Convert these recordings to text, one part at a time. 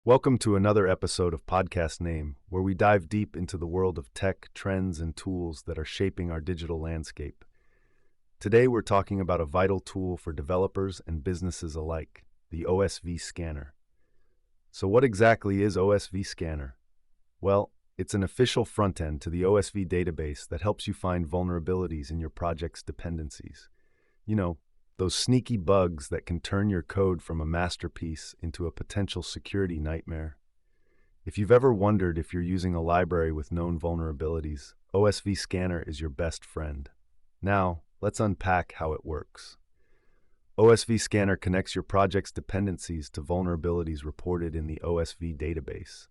Welcome to another episode of Podcast Name, where we dive deep into the world of tech, trends, and tools that are shaping our digital landscape. Today, we're talking about a vital tool for developers and businesses alike, the osv-scanner. So what exactly is osv-scanner? Well, it's an official front end to the OSV database that helps you find vulnerabilities in your project's dependencies. You know, those sneaky bugs that can turn your code from a masterpiece into a potential security nightmare. If you've ever wondered if you're using a library with known vulnerabilities, osv-scanner is your best friend. Now, let's unpack how it works. osv-scanner connects your project's dependencies to vulnerabilities reported in the OSV database.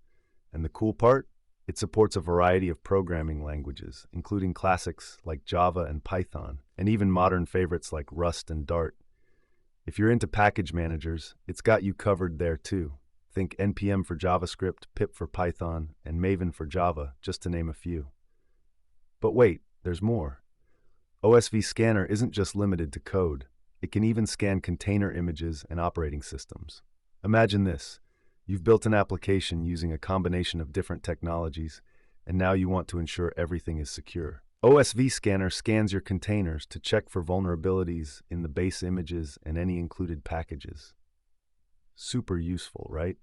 And the cool part? It supports a variety of programming languages, including classics like Java and Python, and even modern favorites like Rust and Dart. If you're into package managers, it's got you covered there too. Think NPM for JavaScript, pip for Python, and Maven for Java, just to name a few. But wait, there's more. osv-scanner isn't just limited to code. It can even scan container images and operating systems. Imagine this. You've built an application using a combination of different technologies, and now you want to ensure everything is secure. osv-scanner scans your containers to check for vulnerabilities in the base images and any included packages. Super useful, right?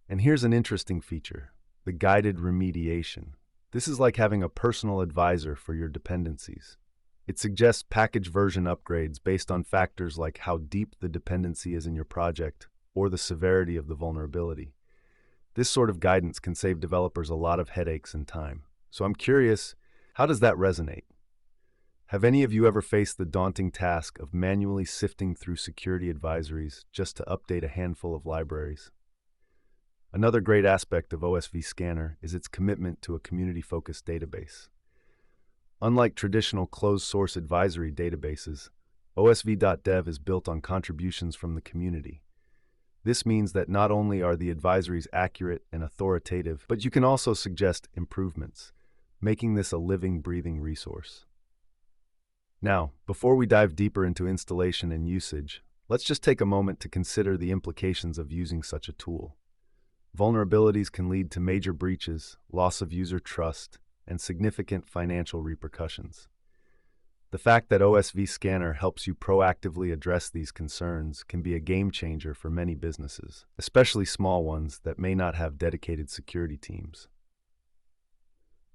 And here's an interesting feature, the guided remediation. This is like having a personal advisor for your dependencies. It suggests package version upgrades based on factors like how deep the dependency is in your project or the severity of the vulnerability. This sort of guidance can save developers a lot of headaches and time. So I'm curious, how does that resonate? Have any of you ever faced the daunting task of manually sifting through security advisories just to update a handful of libraries? Another great aspect of osv-scanner is its commitment to a community-focused database. Unlike traditional closed-source advisory databases, osv.dev is built on contributions from the community. This means that not only are the advisories accurate and authoritative, but you can also suggest improvements, making this a living, breathing resource. Now, before we dive deeper into installation and usage, let's just take a moment to consider the implications of using such a tool. Vulnerabilities can lead to major breaches, loss of user trust, and significant financial repercussions. The fact that osv-scanner helps you proactively address these concerns can be a game changer for many businesses, especially small ones that may not have dedicated security teams.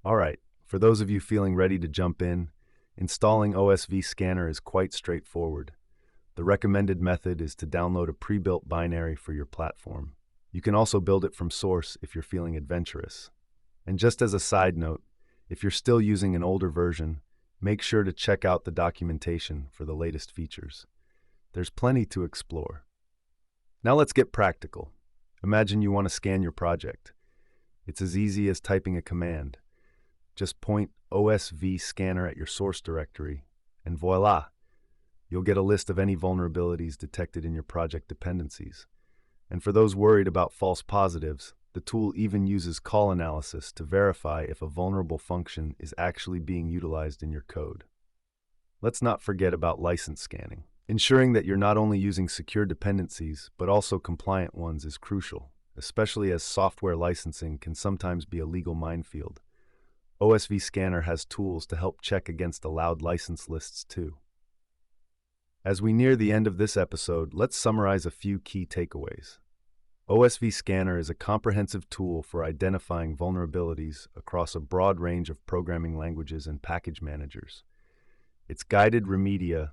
All right, for those of you feeling ready to jump in, installing osv-scanner is quite straightforward. The recommended method is to download a pre-built binary for your platform. You can also build it from source if you're feeling adventurous. And just as a side note, if you're still using an older version, make sure to check out the documentation for the latest features. There's plenty to explore. Now let's get practical. Imagine you want to scan your project. It's as easy as typing a command. Just point osv-scanner at your source directory, and voila! You'll get a list of any vulnerabilities detected in your project dependencies. And for those worried about false positives, the tool even uses call analysis to verify if a vulnerable function is actually being utilized in your code. Let's not forget about license scanning. Ensuring that you're not only using secure dependencies, but also compliant ones is crucial, especially as software licensing can sometimes be a legal minefield. osv-scanner has tools to help check against allowed license lists too. As we near the end of this episode, let's summarize a few key takeaways. osv-scanner is a comprehensive tool for identifying vulnerabilities across a broad range of programming languages and package managers. Its guided remedia